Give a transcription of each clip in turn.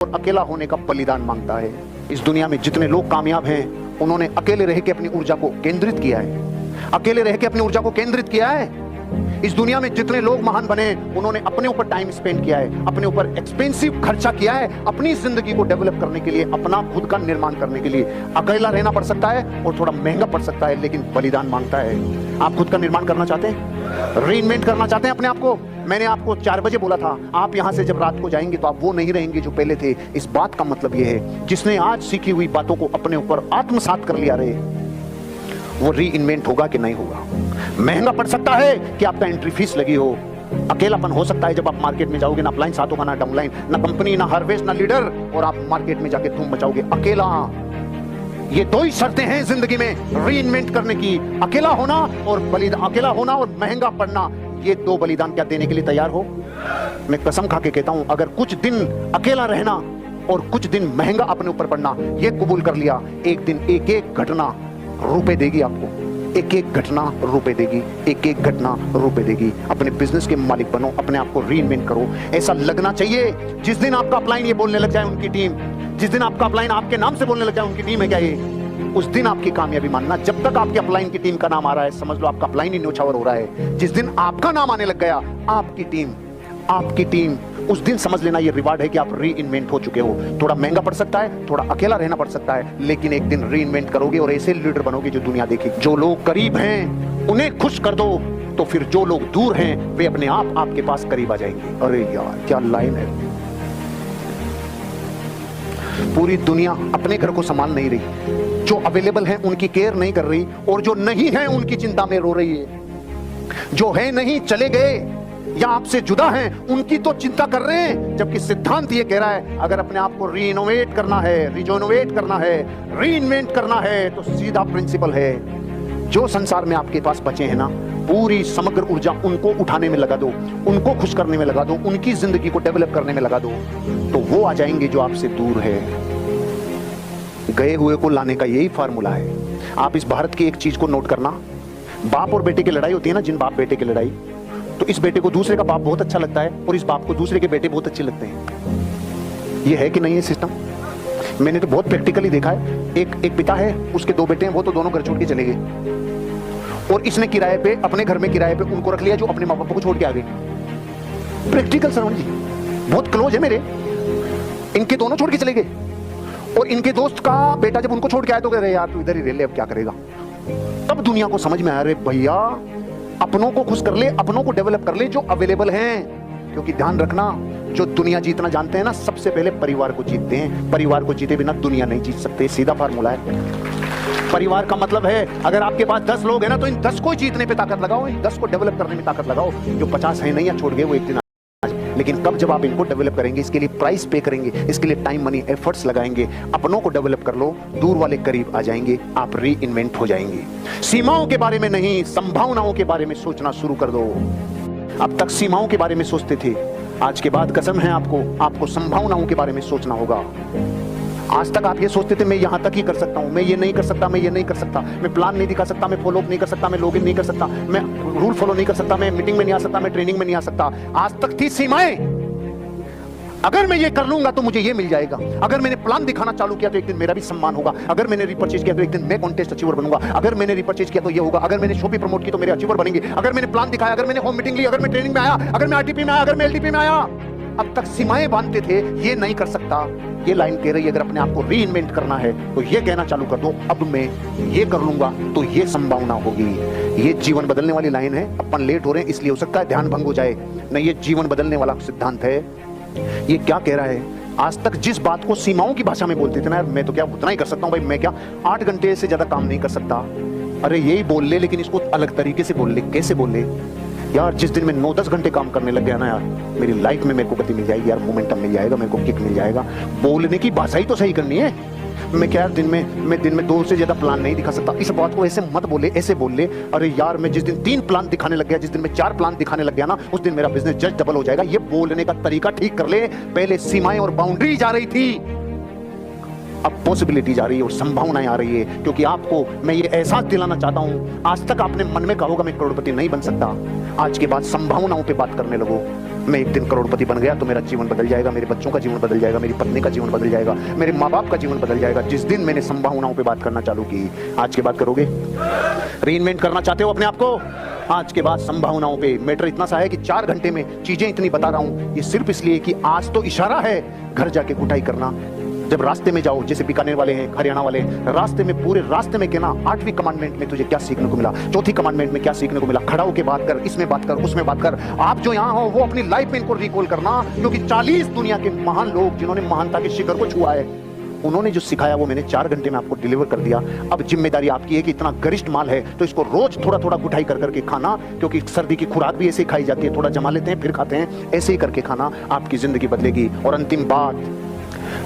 और अकेला होने का बलिदान मांगता है। इस दुनिया में जितने लोग कामयाब हैं उन्होंने अकेले रह के अपनी ऊर्जा को केंद्रित किया है, अकेले रह के अपनी ऊर्जा को केंद्रित किया है। इस दुनिया में जितने लोग महान बने उन्होंने अपने ऊपर टाइम स्पेंड किया है, अपने ऊपर एक्सपेंसिव खर्चा किया है, अपनी जिंदगी को डेवलप करने के लिए, अपना खुद का निर्माण करने के लिए। अकेला रहना पड़ सकता है और थोड़ा महंगा पड़ सकता है, लेकिन बलिदान मांगता है। आप खुद का निर्माण करना चाहते हैं, रीइन्वेंट करना चाहते हैं अपने आप को। मैंने आपको 4 बजे बोला था, आप यहां से जब रात को जाएंगे तो आप वो नहीं रहेंगे जो पहले थे। इस बात का मतलब ये है, जिसने आज सीखी हुई बातों को अपने ऊपर आत्मसात कर लिया रे, वो रीइन्वेंट होगा कि नहीं होगा। महंगा पड़ सकता है कि आपका एंट्री फीस लगी हो, अकेलापन हो सकता है जब आप मार्केट में जाओगे, ना अपलाइन साथ होगा, ना डाउनलाइन, ना कंपनी, ना हार्वेस्ट, ना लीडर, और आप मार्केट में जाके धूम मचाओगे अकेला। ये 2 ही शर्तें हैं जिंदगी में रीइन्वेंट करने की, अकेला होना और बलिदान, अकेला होना और महंगा पड़ना। ये 2 बलिदान क्या देने के लिए तैयार हो? मैं कसम खा के कहता हूं, अगर कुछ दिन अकेला रहना और कुछ दिन महंगा अपने ऊपर पड़ना ये कबूल कर लिया, एक दिन एक एक घटना रुपए देगी आपको, एक एक घटना रुपए देगी, एक एक घटना रुपए देगी। अपने बिजनेस के मालिक बनो, अपने आप को रीइन्वेंट करो। ऐसा लगना चाहिए जिस दिन आपका अपलाइन ये बोलने लग जाए उनकी टीम, जिस दिन आपका अपलाइन आपके नाम से बोलने लग जाए उनकी टीम है क्या ये, उस दिन आपकी कामयाबी मानना। जब तक आपके अपलाइन की टीम का नाम आ रहा है समझ लो आपका अपलाइन ही न्योछावर हो रहा है। जिस दिन आपका नाम आने लग गया, आपकी टीम, उस दिन समझ लेना ये रिवार्ड है कि आप रीइन्वेंट हो चुके हो। थोड़ा महंगा पड़ सकता है, थोड़ा अकेला रहना पड़ सकता है, लेकिन एक दिन रीइन्वेंट करोगे और ऐसे लीडर बनोगे जो दुनिया देखेगी। जो लोग करीब हैं उन्हें खुश कर दो, तो फिर जो लोग दूर हैं वे अपने आप आपके पास करीब आ जाएंगे। अरे यार क्या लाइन है। पूरी दुनिया अपने घर को संभाल नहीं रही, जो अवेलेबल है उनकी केयर नहीं कर रही, और जो नहीं है उनकी चिंता में रो रही है। जो है नहीं चले गए या आपसे जुदा हैं उनकी तो चिंता कर रहे हैं। जबकि सिद्धांत ये कह रहा है, अगर अपने आप को रीइनोवेट करना है, रिजोनोवेट करना है, रीइन्वेंट करना है, तो सीधा प्रिंसिपल है, जो संसार में आपके पास बचे हैं ना, पूरी समग्र ऊर्जा उनको उठाने में लगा दो, उनको खुश करने में लगा दो, उनकी जिंदगी को डेवलप करने में लगा दो, तो वो आ जाएंगे जो आपसे दूर है। गए हुए को लाने का यही फार्मूला है। आप इस भारत की एक चीज को नोट करना, बाप और बेटे की लड़ाई होती है ना, जिन बाप बेटे की लड़ाई, तो इस बेटे को दूसरे का बाप बहुत अच्छा लगता है और इस बाप को दूसरे के बेटे बहुत अच्छे लगते हैं। ये है कि नहीं है सिस्टम? मैंने तो बहुत प्रैक्टिकली देखा है। एक पिता है, उसके 2 बेटे हैं, वो तो दोनों घर छोड़ के चले गए, और इसने किराए पे, अपने घर में किराए पे उनको रख लिया जो अपने माँ बाप को छोड़ के आ गए। प्रैक्टिकल श्रवण जी, बहुत क्लोज है मेरे, इनके दोनों छोड़ के चले गए, और इनके दोस्त का बेटा जब उनको छोड़ के आया तो कह रहे यार तू इधर ही रह ले, अब क्या करेगा। तब दुनिया को समझ में आया, अरे भैया अपनों को खुश कर ले, अपनों को डेवलप कर ले जो अवेलेबल हैं। क्योंकि ध्यान रखना, जो दुनिया जीतना जानते हैं ना, सबसे पहले परिवार को जीतते हैं। परिवार को जीते बिना दुनिया नहीं जीत सकते, सीधा फार्मूला है। परिवार का मतलब है, अगर आपके पास 10 लोग हैं ना, तो इन 10 को जीतने पे ताकत लगाओ, इन 10 को डेवलप करने में ताकत लगाओ। जो 50 है नहीं या छोड़ गए वो एक दिन, लेकिन कब जब आप इनको डेवलप करेंगे, इसके लिए प्राइस पे करेंगे, इसके लिए टाइम मनी एफर्ट्स लगाएंगे, अपनों को डेवलप कर लो, दूर वाले करीब आ जाएंगे, आप रीइन्वेंट हो जाएंगे। सीमाओं के बारे में नहीं, संभावनाओं के बारे में सोचना शुरू कर दो। अब तक सीमाओं के बारे में सोचते थे, आज के बाद कसम है आपको संभावनाओं के बारे में सोचना होगा। आज तक आप ये सोचते थे मैं यहां तक ही कर सकता हूं, मैं ये नहीं कर सकता, मैं ये नहीं कर सकता, मैं प्लान नहीं दिखा सकता, मैं फॉलो अप नहीं कर सकता, मैं लॉगिन नहीं कर सकता, मैं रूल फॉलो नहीं कर सकता, मैं मीटिंग में नहीं आ सकता, मैं ट्रेनिंग में नहीं आ सकता। आज तक थी सीमाएं, अगर मैं ये कर लूंगा तो मुझे ये मिल जाएगा, अगर मैंने प्लान दिखाना चालू किया तो एक दिन मेरा भी सम्मान होगा, अगर मैंने रिपर्चेज किया तो एक दिन मैं कॉन्टेस्ट अचीवर बनूंगा, अगर मैंने रिपर्चेज किया तो ये होगा, अगर मैंने शॉपी प्रमोट की तो मेरे अचीवर बनेंगे, अगर मैंने प्लान दिखाया, अगर मैंने होम मीटिंग ली, अगर मैं ट्रेनिंग में आया, अगर मैं आरटीपी में आया, अगर मैं एलटीपी में आया। अब तक सीमाएं बांधते थे, ये नहीं कर सकता। ये लाइन कह रही है, अगर अपने आप को रीइन्वेंट करना है तो ये कहना चालू कर दो, अब मैं ये कर लूंगा तो ये संभावना होगी। ये जीवन बदलने वाली लाइन है। अपन लेट हो रहे हैं इसलिए हो सकता है ध्यान भंग हो जाए, नहीं ये जीवन बदलने वाला सिद्धांत है। ये क्या कह रहा है, आज तक जिस बात को सीमाओं की भाषा में बोलते थे ना, यार मैं तो क्या उतना ही कर सकता हूं भाई, मैं क्या 8 घंटे से ज्यादा काम नहीं कर सकता, अरे यही बोल ले, लेकिन इसको अलग तरीके से बोल ले। कैसे बोल ले यार, जिस दिन मैं 9-10 घंटे काम करने लग गया ना यार, मेरी लाइफ में मेरे को गति मिल जाएगी यार, मोमेंटम मिल जाएगा, मेरे को किक मिल जाएगा। बोलने की भाषा ही तो सही करनी है। मैं क्या यार दिन में 2 से ज्यादा प्लान नहीं दिखा सकता, इस बात को ऐसे मत बोले, ऐसे बोल ले। अरे यार मैं जिस दिन 3 प्लान दिखाने लग गया, जिस दिन मैं 4 प्लान दिखाने लग गया ना, उस दिन मेरा बिजनेस जस्ट डबल हो जाएगा। ये बोलने का तरीका ठीक कर ले। पहले सीमाएं और बाउंड्री जा रही थी, अब पॉसिबिलिटी आ रही है और संभावनाएं आ रही है। क्योंकि आपको मैं ये एहसास दिलाना चाहता हूं, आज तक आपने मन में कहा होगा मैं करोड़पति नहीं बन सकता, आज के बाद संभावनाओं पे बात करने लगो। मैं एक दिन करोड़पति बन गया तो मेरा जीवन बदल जाएगा, मेरे बच्चों का जीवन बदल जाएगा, मेरी पत्नी का जीवन बदल जाएगा, मेरे माँ बाप का जीवन बदल जाएगा। जिस दिन मैंने संभावनाओं पे बात करना चालू की, आज के बाद करोगे? रीइन्वेंट करना चाहते हो अपने आप को? आज के बाद संभावनाओं पे। मैटर इतना सा है कि 4 घंटे में चीजें इतनी बता रहा हूं, ये सिर्फ इसलिए कि आज तो इशारा है, घर जाके कुटाई करना। जब रास्ते में जाओ, जैसे बीकानेर वाले हैं, हरियाणा वाले हैं, रास्ते में, पूरे रास्ते में कहना 8वीं कमांडमेंट में तुझे क्या सीखने को मिला, 4थी कमांडमेंट में क्या सीखने को मिला, खड़ा होकर बात कर, इसमें बात कर, उसमें बात कर। आप जो यहाँ हो वो अपनी लाइफ में इनको रिकॉल करना, क्योंकि 40 दुनिया के महान लोग जिन्होंने महानता के शिखर को छुआ है, उन्होंने जो सिखाया वो मैंने 4 घंटे में आपको डिलीवर कर दिया। अब जिम्मेदारी आपकी है कि इतना गरिष्ठ माल है तो इसको रोज थोड़ा थोड़ा गुठाई कर करके खाना, क्योंकि सर्दी की खुराक भी ऐसे ही खाई जाती है, थोड़ा जमा लेते हैं फिर खाते हैं, ऐसे ही करके खाना, आपकी जिंदगी बदलेगी। और अंतिम बात,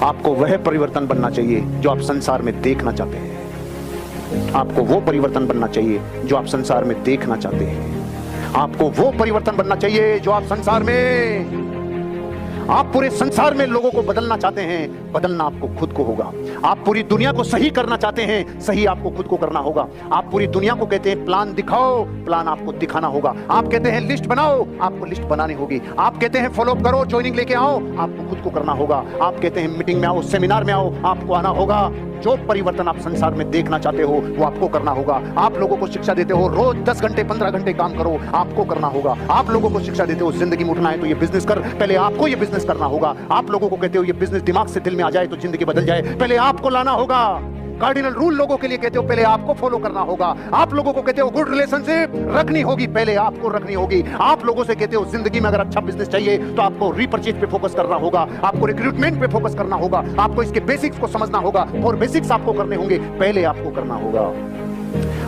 आपको वह परिवर्तन बनना चाहिए जो आप संसार में देखना चाहते हैं। आपको वो परिवर्तन बनना चाहिए जो आप संसार में देखना चाहते हैं। आपको वो परिवर्तन बनना चाहिए जो आप संसार में, आप पूरे संसार में लोगों को बदलना चाहते हैं, बदलना आपको खुद को होगा। आप पूरी दुनिया को सही करना चाहते हैं, सही आपको खुद को करना होगा। आप पूरी दुनिया को कहते हैं प्लान दिखाओ, प्लान आपको दिखाना होगा। आप कहते हैं लिस्ट बनाओ, आपको लिस्ट बनानी होगी। आप कहते हैं फॉलो अप करो, ज्वाइनिंग लेके आओ, आपको खुद को करना होगा। आप कहते हैं मीटिंग में आओ, सेमिनार में आओ, आपको आना होगा। जो परिवर्तन आप संसार में देखना चाहते हो वो आपको करना होगा। आप लोगों को शिक्षा देते हो रोज 10 घंटे 15 घंटे काम करो, आपको करना होगा। आप लोगों को शिक्षा देते हो जिंदगी में उठना है तो ये बिजनेस कर, पहले आपको ये बिजनेस करना होगा। आप लोगों को कहते हो ये बिजनेस दिमाग से दिल में आ जाए तो जिंदगी बदल जाए, पहले आपको लाना होगा। कार्डिनल रूल लोगों के लिए कहते हो पहले आपको फॉलो करना होगा। आप लोगों को कहते हो गुड रिलेशनशिप रखनी होगी, पहले आपको रखनी होगी। आप लोगों से कहते हो जिंदगी में अगर अच्छा बिजनेस चाहिए तो आपको रीपरचेज पे फोकस करना होगा, आपको रिक्रूटमेंट पे फोकस करना होगा, आपको इसके बेसिक्स को समझना होगा और बेसिक्स आपको करने होंगे, पहले आपको करना होगा।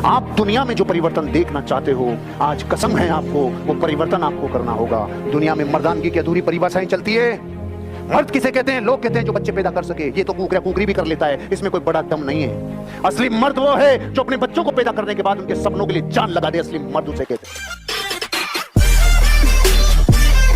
आप दुनिया में जो परिवर्तन देखना चाहते हो, आज कसम है आपको वो परिवर्तन आपको करना होगा। दुनिया में मर्दानगी की अधूरी परिभाषाएं चलती है। मर्द किसे कहते हैं? लोग कहते हैं जो बच्चे पैदा कर सके, ये तो कुकरा कुकरी भी कर लेता है, इसमें कोई बड़ा दम नहीं है। असली मर्द वो है जो अपने बच्चों को पैदा करने के बाद उनके सपनों के लिए जान लगा दे, असली मर्द उसे कहते हैं।